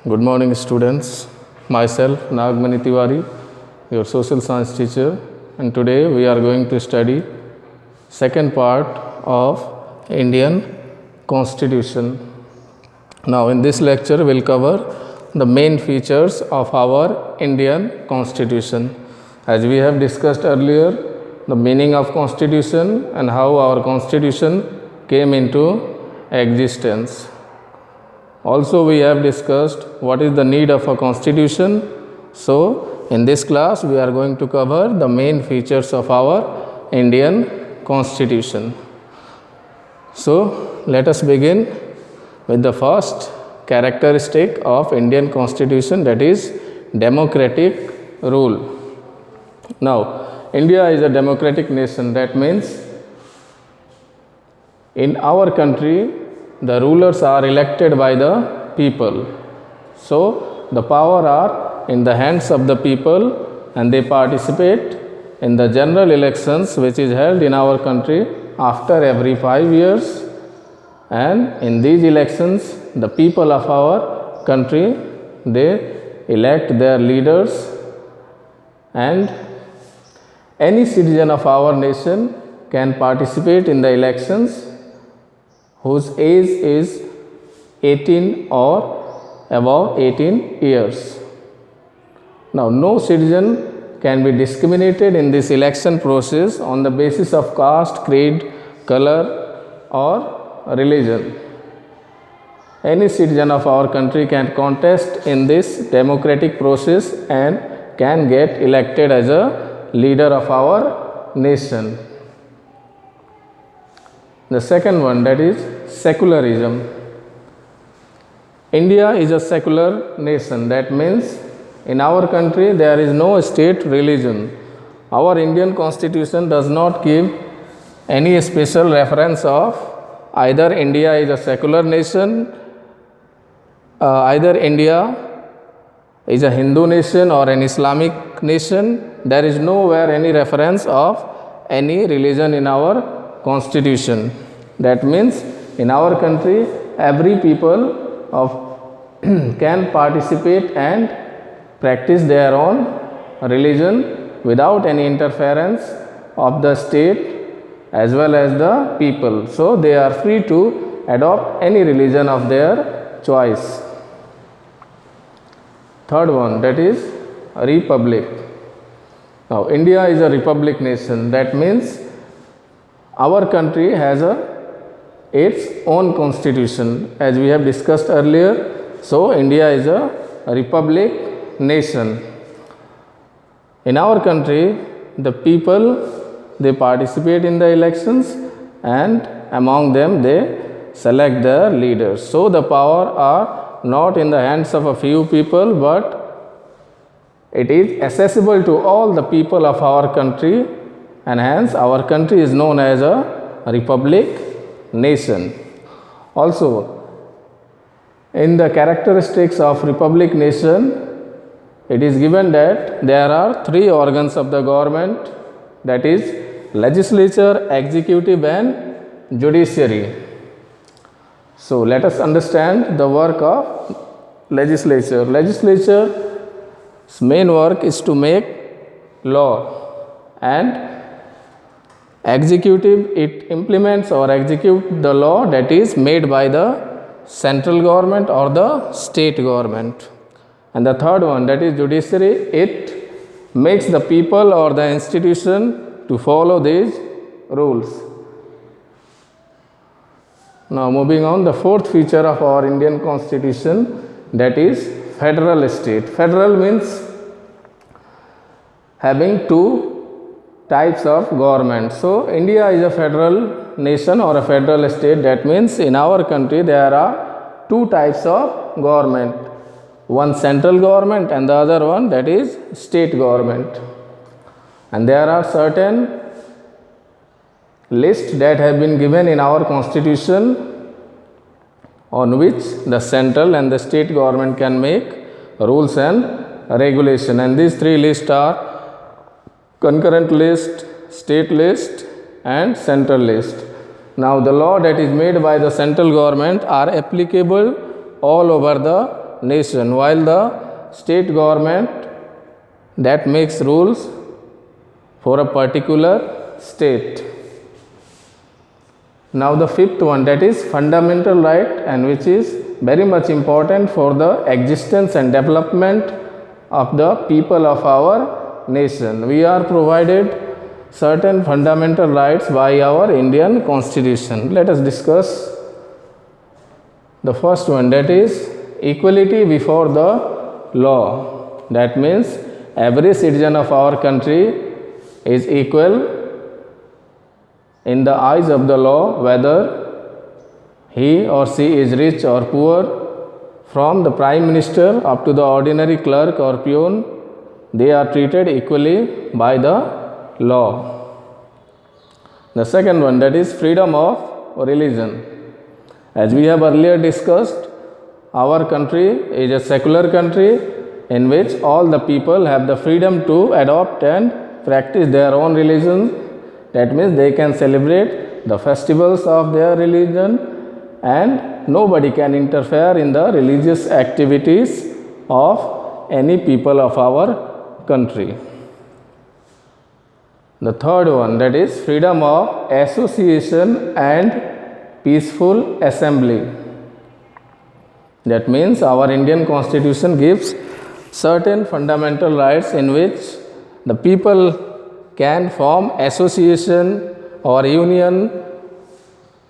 Good morning, students. Myself, Nagmani Tiwari, your social science teacher, and today we are going to study second part of Indian Constitution. Now, in this lecture, we'll cover the main features of our Indian Constitution. As we have discussed earlier, the meaning of Constitution and how our Constitution came into existence. Also, we have discussed what is the need of a constitution. So, in this class, we are going to cover the main features of our Indian constitution. So, let us begin with the first characteristic of Indian constitution, that is democratic rule. Now, India is a democratic nation. That means in our country, the rulers are elected by the people. So, the power are in the hands of the people and they participate in the general elections which is held in our country after every 5 years. And in these elections, the people of our country, they elect their leaders, and any citizen of our nation can participate in the elections whose age is 18 or above 18 years. Now, no citizen can be discriminated in this election process on the basis of caste, creed, color or religion. Any citizen of our country can contest in this democratic process and can get elected as a leader of our nation. The second one, that is secularism. India is a secular nation. That means in our country there is no state religion. Our Indian constitution does not give any special reference of either India is a secular nation, either India is a Hindu nation or an Islamic nation. There is nowhere any reference of any religion in our constitution. That means in our country every people can participate and practice their own religion without any interference of the state as well as the people. So, they are free to adopt any religion of their choice. Third one, that is republic. Now, India is a republic nation. That means our country has its own constitution, as we have discussed earlier. So, India is a republic nation. In our country, the people, they participate in the elections and among them they select their leaders. So, the power are not in the hands of a few people, but it is accessible to all the people of our country, and hence our country is known as a republic nation. Also, in the characteristics of republic nation, it is given that there are three organs of the government, that is legislature, executive and judiciary. So, let us understand the work of legislature. Legislature's main work is to make law, and executive, it implements or execute the law that is made by the central government or the state government. And the third one, that is judiciary, it makes the people or the institution to follow these rules. Now, moving on, the fourth feature of our Indian constitution, that is federal state. Federal means having two types of government. So, India is a federal nation or a federal state. That means in our country there are two types of government, one central government and the other one, that is state government. And there are certain lists that have been given in our constitution on which the central and the state government can make rules and regulation, and these three lists are concurrent list, state list and central list. Now, the law that is made by the central government are applicable all over the nation, while the state government that makes rules for a particular state. Now the fifth one, that is fundamental right, and which is very much important for the existence and development of the people of our nation. We are provided certain fundamental rights by our Indian Constitution. Let us discuss the first one, that is equality before the law. That means every citizen of our country is equal in the eyes of the law, whether he or she is rich or poor. From the Prime Minister up to the ordinary clerk or peon, they are treated equally by the law. The second one, that is freedom of religion. As we have earlier discussed, our country is a secular country in which all the people have the freedom to adopt and practice their own religion. That means they can celebrate the festivals of their religion, and nobody can interfere in the religious activities of any people of our country. The third one, that is freedom of association and peaceful assembly. That means our Indian Constitution gives certain fundamental rights in which the people can form association or union,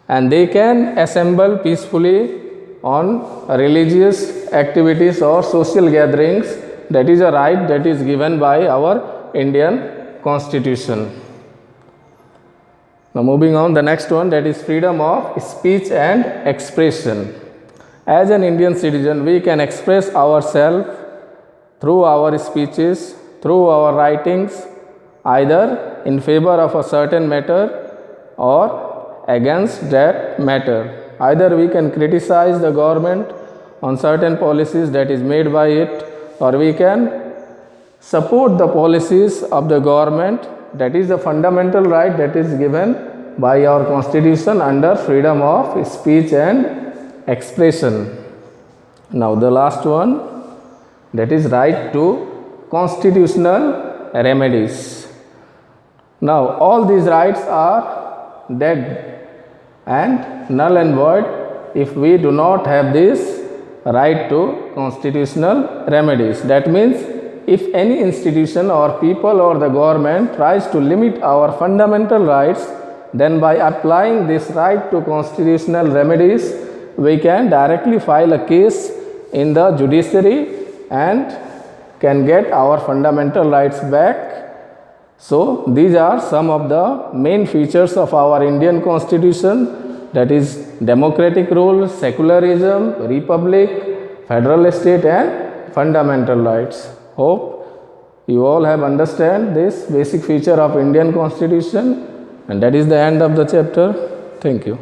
and they can assemble peacefully on religious activities or social gatherings. That is a right that is given by our Indian Constitution. Now moving on, the next one, that is freedom of speech and expression. As an Indian citizen, we can express ourselves through our speeches, through our writings, either in favor of a certain matter or against that matter. Either we can criticize the government on certain policies that is made by it, or we can support the policies of the government. That is the fundamental right that is given by our Constitution under freedom of speech and expression. Now the last one, that is right to constitutional remedies. Now all these rights are dead and null and void if we do not have this right to constitutional remedies. That means if any institution or people or the government tries to limit our fundamental rights, then by applying this right to constitutional remedies, we can directly file a case in the judiciary and can get our fundamental rights back. So these are some of the main features of our Indian Constitution, that is democratic rule, secularism, republic, federal state and fundamental rights. Hope you all have understand this basic feature of Indian Constitution, and that is the end of the chapter. Thank you.